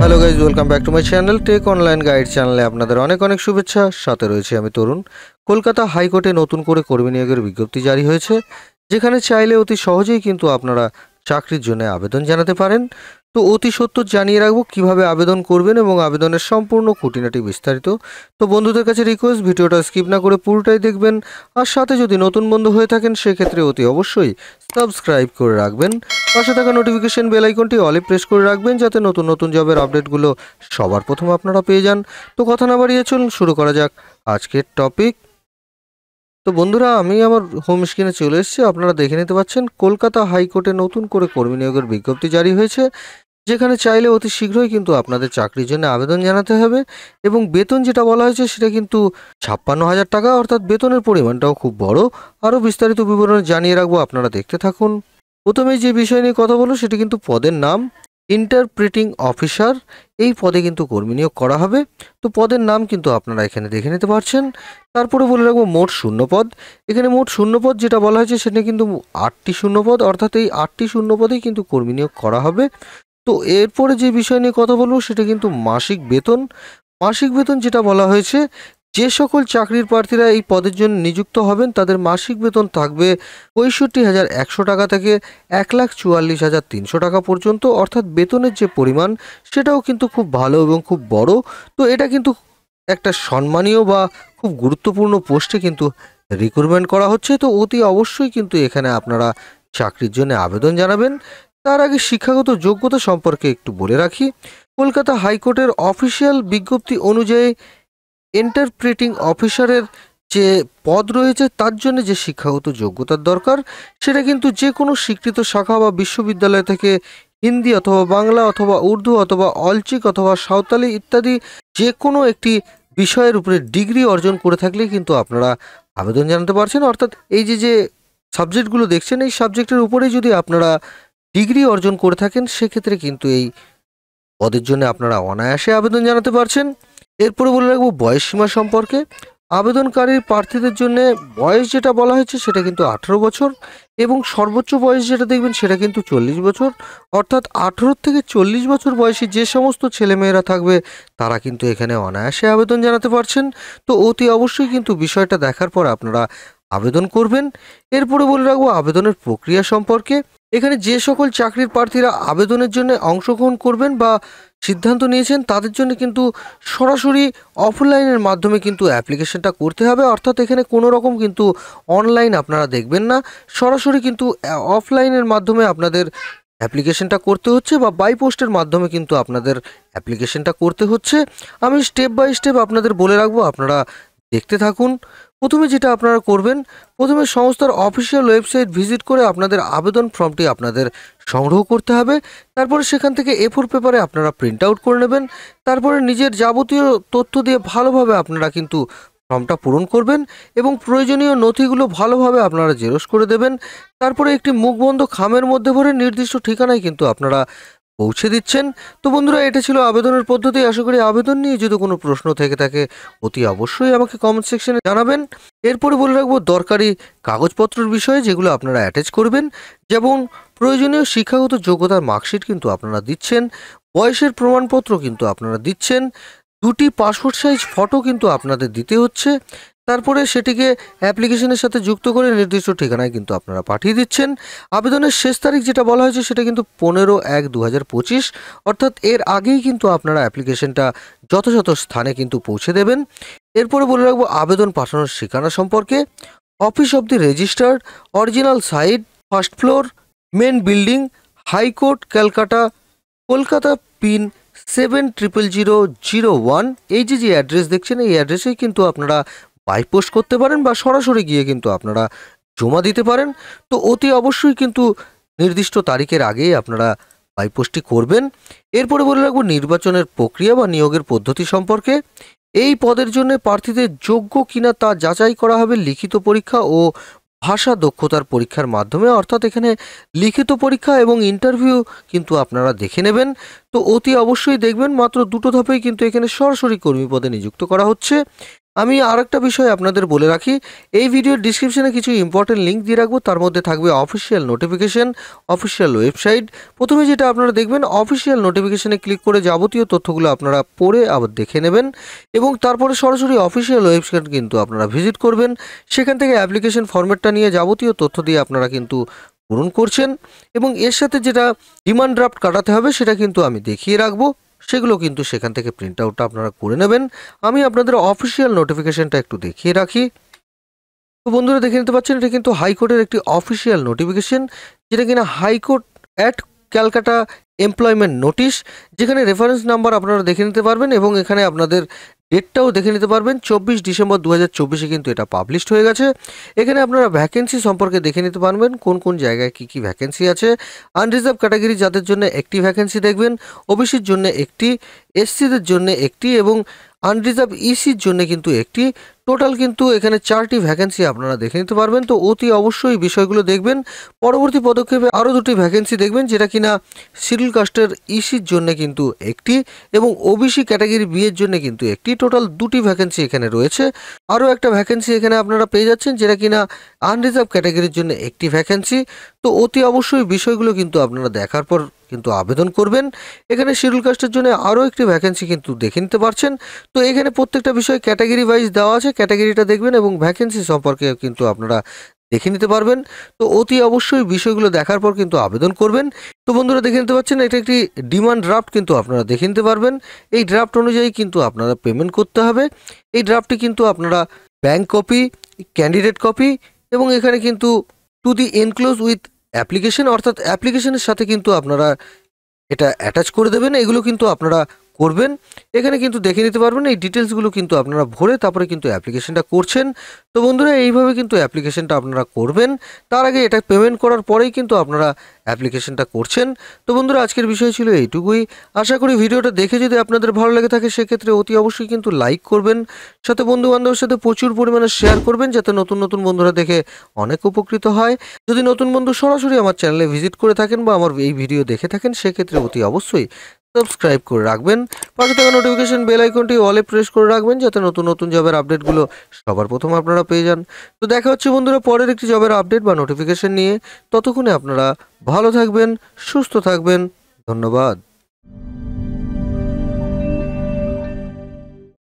Hello guys, welcome back to my channel tech online guide চ্যানেলে আপনাদের অনেক অনেক শুভেচ্ছা। সাথে রয়েছে আমি তরুণ। কলকাতা হাইকোর্টে নতুন করে কর্মী নিয়োগের বিজ্ঞপ্তি জারি হয়েছে, যেখানে চাইলে অতি সহজেই কিন্তু আপনারা চাকরির জন্য আবেদন জানাতে পারেন। তো অতি সত্বর জানিয়ে রাখবো কিভাবে আবেদন করবেন এবং আবেদনের সম্পূর্ণ খুঁটিনাটি বিস্তারিত। তো বন্ধুদের কাছে রিকোয়েস্ট, ভিডিওটা স্কিপ না করে পুরোটাই দেখবেন। আর সাথে যদি নতুন বন্ধু হয়ে থাকেন সেক্ষেত্রে অতি অবশ্যই সাবস্ক্রাইব করে রাখবেন। পাশে থাকা নোটিফিকেশন বেল আইকনটি অলে প্রেস করে রাখবেন, যাতে নতুন নতুন জবের আপডেটগুলো সবার প্রথম আপনারা পেয়ে যান। তো কথা না বাড়িয়ে চলুন শুরু করা যাক আজকের টপিক। তো বন্ধুরা, আমি আমার হোম স্ক্রিনে চলে এসেছি। আপনারা দেখে নিতে পাচ্ছেন কলকাতা হাইকোর্টে নতুন করে কর্মী নিয়োগের বিজ্ঞপ্তি জারি হয়েছে, যেখানে চাইলে অতি শীঘ্রই কিন্তু আপনাদের চাকরির জন্য আবেদন জানাতে হবে। এবং বেতন যেটা বলা হয়েছে সেটা কিন্তু 56,000 টাকা, অর্থাৎ বেতনের পরিমাণটাও খুব বড়। আরও বিস্তারিত বিবরণ জানিয়ে রাখবো, আপনারা দেখতে থাকুন। প্রথমে যে বিষয় নিয়ে কথা বলবো সেটি কিন্তু পদের নাম ইন্টারপ্রেটিং অফিসার। এই পদে কিন্তু কর্মী নিয়োগ করা হবে। তো পদের নাম কিন্তু আপনারা এখানে দেখে নিতে পারছেন। তারপরে বলে রাখবো মোট শূন্যপদ। এখানে মোট শূন্যপদ যেটা বলা হয়েছে সেটা কিন্তু 8টি শূন্যপদ, অর্থাৎ এই 8টি শূন্যপদেই কিন্তু কর্মী নিয়োগ করা হবে। তো এরপরে যে বিষয় নিয়ে কথা বলবো সেটা কিন্তু মাসিক বেতন। মাসিক বেতন যেটা বলা হয়েছে, যে সকল চাকরির প্রার্থীরা এই পদের জন্য নিযুক্ত হবেন তাদের মাসিক বেতন থাকবে 65,100 টাকা থেকে 1,44,300 টাকা পর্যন্ত। অর্থাৎ বেতনের যে পরিমাণ সেটাও কিন্তু খুব ভালো এবং খুব বড়। তো এটা কিন্তু একটা সম্মানীয় বা খুব গুরুত্বপূর্ণ পোস্টে কিন্তু রিক্রুটমেন্ট করা হচ্ছে। তো অতি অবশ্যই কিন্তু এখানে আপনারা চাকরির জন্য আবেদন জানাবেন। তার আগে শিক্ষাগত যোগ্যতা সম্পর্কে একটু বলে রাখি। কলকাতা হাইকোর্টের অফিসিয়াল বিজ্ঞপ্তি অনুযায়ী ইন্টারপ্রেটিং অফিসারের যে পদ রয়েছে তার জন্য যে শিক্ষাগত যোগ্যতার দরকার সেটা কিন্তু যে কোনো স্বীকৃত শাখা বা বিশ্ববিদ্যালয় থেকে হিন্দি অথবা বাংলা অথবা উর্দু অথবা অলচিক অথবা সাঁওতালি ইত্যাদি যে কোনো একটি বিষয়ের উপরে ডিগ্রি অর্জন করে থাকলে কিন্তু আপনারা আবেদন জানাতে পারছেন। অর্থাৎ এই যে সাবজেক্টগুলো দেখছেন, এই সাবজেক্টের উপরেই যদি আপনারা ডিগ্রি অর্জন করে থাকেন সেক্ষেত্রে কিন্তু এই পদের জন্য আপনারা অনায়াসে আবেদন জানাতে পারছেন। এরপরে বলে রাখবো বয়স সীমা সম্পর্কে। আবেদনকারীর প্রার্থীদের জন্য বয়স যেটা বলা হয়েছে সেটা কিন্তু 18 বছর এবং সর্বোচ্চ বয়স যেটা দেখবেন সেটা কিন্তু 40 বছর। অর্থাৎ 18 থেকে 40 বছর বয়সী যে সমস্ত ছেলেমেয়েরা থাকবে তারা কিন্তু এখানে অনায়াসে আবেদন জানাতে পারছেন। তো অতি অবশ্যই কিন্তু বিষয়টা দেখার পর আপনারা আবেদন করবেন। এরপরে বলে রাখবো আবেদনের প্রক্রিয়া সম্পর্কে। এখানে যে সকল চাকরির প্রার্থীরা আবেদনের জন্য অংশগ্রহণ করবেন বা সিদ্ধান্ত নিয়েছেন তাদের জন্য কিন্তু সরাসরি অফলাইনের মাধ্যমে কিন্তু অ্যাপ্লিকেশনটা করতে হবে। অর্থাৎ এখানে কোনো রকম কিন্তু অনলাইন আপনারা দেখবেন না, সরাসরি কিন্তু অফলাইনের মাধ্যমে আপনাদের অ্যাপ্লিকেশনটা করতে হচ্ছে বা বাই পোস্টের মাধ্যমে কিন্তু আপনাদের অ্যাপ্লিকেশনটা করতে হচ্ছে। আমি স্টেপ বাই স্টেপ আপনাদের বলে রাখবো, আপনারা দেখতে থাকুন। প্রথমে যেটা আপনারা করবেন, প্রথমে সংস্থার অফিসিয়াল ওয়েবসাইট ভিজিট করে আপনাদের আবেদন ফর্মটি আপনাদের সংগ্রহ করতে হবে। তারপরে সেখান থেকে A4 পেপারে আপনারা প্রিন্ট আউট করে নেবেন। তারপরে নিজের যাবতীয় তথ্য দিয়ে ভালোভাবে আপনারা কিন্তু ফর্মটা পূরণ করবেন এবং প্রয়োজনীয় নথিগুলো ভালোভাবে আপনারা জেরক্স করে দেবেন। তারপরে একটি মুখবন্ধ খামের মধ্যে ভরে নির্দিষ্ট ঠিকানায় কিন্তু আপনারা পৌঁছে দিচ্ছেন। তো বন্ধুরা, এটা ছিল আবেদনের পদ্ধতি। আশা করি আবেদন নিয়ে যদি কোনো প্রশ্ন থেকে থাকে অতি অবশ্যই আমাকে কমেন্ট সেকশনে জানাবেন। এরপরে বলে রাখবো দরকারি কাগজপত্রের বিষয়ে, যেগুলো আপনারা অ্যাটাচ করবেন। যেমন প্রয়োজনীয় শিক্ষাগত যোগ্যতার মার্কশিট কিন্তু আপনারা দিচ্ছেন, বয়সের প্রমাণপত্র কিন্তু আপনারা দিচ্ছেন, 2টি পাসপোর্ট সাইজ ফটো কিন্তু আপনাদের দিতে হচ্ছে। তারপরে সেটিকে অ্যাপ্লিকেশনের সাথে যুক্ত করে নির্দিষ্ট ঠিকানায় কিন্তু আপনারা পাঠিয়ে দিচ্ছেন। আবেদনের শেষ তারিখ যেটা বলা হয়েছে সেটা কিন্তু 15/1/2025, অর্থাৎ এর আগেই কিন্তু আপনারা অ্যাপ্লিকেশনটা যথাযথ স্থানে কিন্তু পৌঁছে দেবেন। এরপরে বলে রাখবো আবেদন পাঠানোর ঠিকানা সম্পর্কে। Office of the registered, original side, first floor, main building, high court, Calcutta, Kolkata, pin 700001। এই যে অ্যাড্রেস দেখছেন এই অ্যাড্রেসেই কিন্তু আপনারা বাই পোস্ট করতে পারেন বা সরাসরি গিয়ে কিন্তু আপনারা জমা দিতে পারেন। তো অতি অবশ্যই কিন্তু নির্দিষ্ট তারিখের আগেই আপনারা বাই পোস্টটি করবেন। এরপরে বলে রাখবো নির্বাচনের প্রক্রিয়া বা নিয়োগের পদ্ধতি সম্পর্কে। এই পদের জন্য প্রার্থীদের যোগ্য কিনা তা যাচাই করা হবে লিখিত পরীক্ষা ও ভাষা দক্ষতার পরীক্ষার মাধ্যমে। অর্থাৎ এখানে লিখিত পরীক্ষা এবং ইন্টারভিউ কিন্তু আপনারা দেখে নেবেন। তো অতি অবশ্যই দেখবেন, মাত্র 2টো ধাপেই কিন্তু এখানে সরাসরি কর্মী পদে নিযুক্ত করা হচ্ছে। আমি আরেকটা বিষয় আপনাদের বলে রাখি, এই ভিডিওর ডিসক্রিপশনে কিছু ইম্পর্টেন্ট লিঙ্ক দিয়ে রাখবো। তার মধ্যে থাকবে অফিসিয়াল নোটিফিকেশন, অফিসিয়াল ওয়েবসাইট। প্রথমে যেটা আপনারা দেখবেন, অফিসিয়াল নোটিফিকেশনে ক্লিক করে যাবতীয় তথ্যগুলো আপনারা পড়ে আবার দেখে নেবেন এবং তারপরে সরাসরি অফিসিয়াল ওয়েবসাইট কিন্তু আপনারা ভিজিট করবেন। সেখান থেকে অ্যাপ্লিকেশন ফরম্যাটটা নিয়ে যাবতীয় তথ্য দিয়ে আপনারা কিন্তু পূরণ করছেন এবং এর সাথে যেটা ডিমান্ড ড্রাফট কাটাতে হবে সেটা কিন্তু আমি দেখিয়ে রাখবো। সেগুলো কিন্তু সেখান থেকে প্রিন্ট আউটটা আপনারা করে নেবেন। আমি আপনাদের অফিসিয়াল নোটিফিকেশনটা একটু দেখিয়ে রাখি। তো বন্ধুরা দেখে নিতে পাচ্ছেন, এটা কিন্তু হাইকোর্টের একটি অফিসিয়াল নোটিফিকেশন, যেটা কিনা high court at Calcutta employment notice, যেখানে রেফারেন্স নাম্বার আপনারা দেখে নিতে পারবেন এবং এখানে আপনাদের ডেটটাও দেখে নিতে পারবেন। 24 ডিসেম্বর 2024 কিন্তু এটা পাবলিশড হয়ে গেছে। এখানে আপনারা ভ্যাকেন্সি সম্পর্কে দেখে নিতে পারবেন, কোন কোন জায়গায় কি কি ভ্যাকেন্সি আছে। আনরিজার্ভ ক্যাটাগরি যাদের জন্য একটি ভ্যাকেন্সি দেখবেন, ওবিসির জন্য একটি, এসসিদের জন্য একটি এবং আনরিজার্ভ ইসির জন্য কিন্তু একটি। টোটাল কিন্তু এখানে 4টি ভ্যাকেন্সি আপনারা দেখে নিতে পারবেন। তো অতি অবশ্যই বিষয়গুলো দেখবেন। পরবর্তী পদক্ষেপে আরও 2টি ভ্যাকেন্সি দেখবেন, যেটা কিনা শিডিউল কাস্টের ইসির জন্য কিন্তু একটি এবং ওবিসি ক্যাটাগরি বি এর জন্য কিন্তু একটি। টোটাল 2টি ভ্যাকেন্সি এখানে রয়েছে। আরও একটা ভ্যাকেন্সি এখানে আপনারা পেয়ে যাচ্ছেন, যেটা কিনা আনরিজার্ভ ক্যাটাগরির জন্য একটি ভ্যাকেন্সি। তো অতি অবশ্যই বিষয়গুলো কিন্তু আপনারা দেখার পর কিন্তু আবেদন করবেন। এখানে শিডিউল কাস্টের জন্য আরও একটি ভ্যাকেন্সি কিন্তু দেখে নিতে পারছেন। তো এখানে প্রত্যেকটা বিষয় ক্যাটাগরি ওয়াইজ দেওয়া আছে, ক্যাটাগরিটা দেখবেন এবং ভ্যাকেন্সি সম্পর্কে কিন্তু আপনারা দেখে নিতে পারবেন। তো অতি অবশ্যই বিষয়গুলো দেখার পর কিন্তু আবেদন করবেন। তো বন্ধুরা দেখে নিতে পাচ্ছেন, এটা একটি ডিমান্ড ড্রাফট কিন্তু আপনারা দেখে নিতে পারবেন। এই ড্রাফট অনুযায়ী কিন্তু আপনারা পেমেন্ট করতে হবে। এই ড্রাফটটি কিন্তু আপনারা ব্যাংক কপি, ক্যান্ডিডেট কপি এবং এখানে কিন্তু to the enclose with application, অর্থাৎ অ্যাপ্লিকেশনের সাথে কিন্তু আপনারা এটা অ্যাটাচ করে দেবেন। এগুলো কিন্তু আপনারা করবেন। এখানে কিন্তু দেখে নিতে পারবেন এই ডিটেলসগুলো কিন্তু আপনারা ভরে তারপরে কিন্তু অ্যাপ্লিকেশনটা করছেন। তো বন্ধুরা এইভাবে কিন্তু অ্যাপ্লিকেশনটা আপনারা করবেন। তার আগে এটা পেমেন্ট করার পরেই কিন্তু আপনারা অ্যাপ্লিকেশনটা করছেন। তো বন্ধুরা আজকের বিষয় ছিল এইটুকুই। আশা করি ভিডিওটা দেখে যদি আপনাদের ভালো লেগে থাকে সেক্ষেত্রে অতি অবশ্যই কিন্তু লাইক করবেন, সাথে বন্ধু বান্ধবের সাথে প্রচুর পরিমাণে শেয়ার করবেন, যাতে নতুন নতুন বন্ধুরা দেখে অনেক উপকৃত হয়। যদি নতুন বন্ধু সরাসরি আমার চ্যানেলে ভিজিট করে থাকেন বা আমার এই ভিডিও দেখে থাকেন সেক্ষেত্রে অতি অবশ্যই সাবস্ক্রাইব করে রাখবেন। পাশে থাকা নোটিফিকেশন বেল আইকনটি অলে প্রেস করে রাখবেন, যাতে নতুন নতুন জবের আপডেটগুলো সবার প্রথম আপনারা পেয়ে যান। তো দেখা হচ্ছে বন্ধুরা পরের একটি জবের আপডেট বা নোটিফিকেশন নিয়ে। ততক্ষণে আপনারা ভালো থাকবেন, সুস্থ থাকবেন। ধন্যবাদ।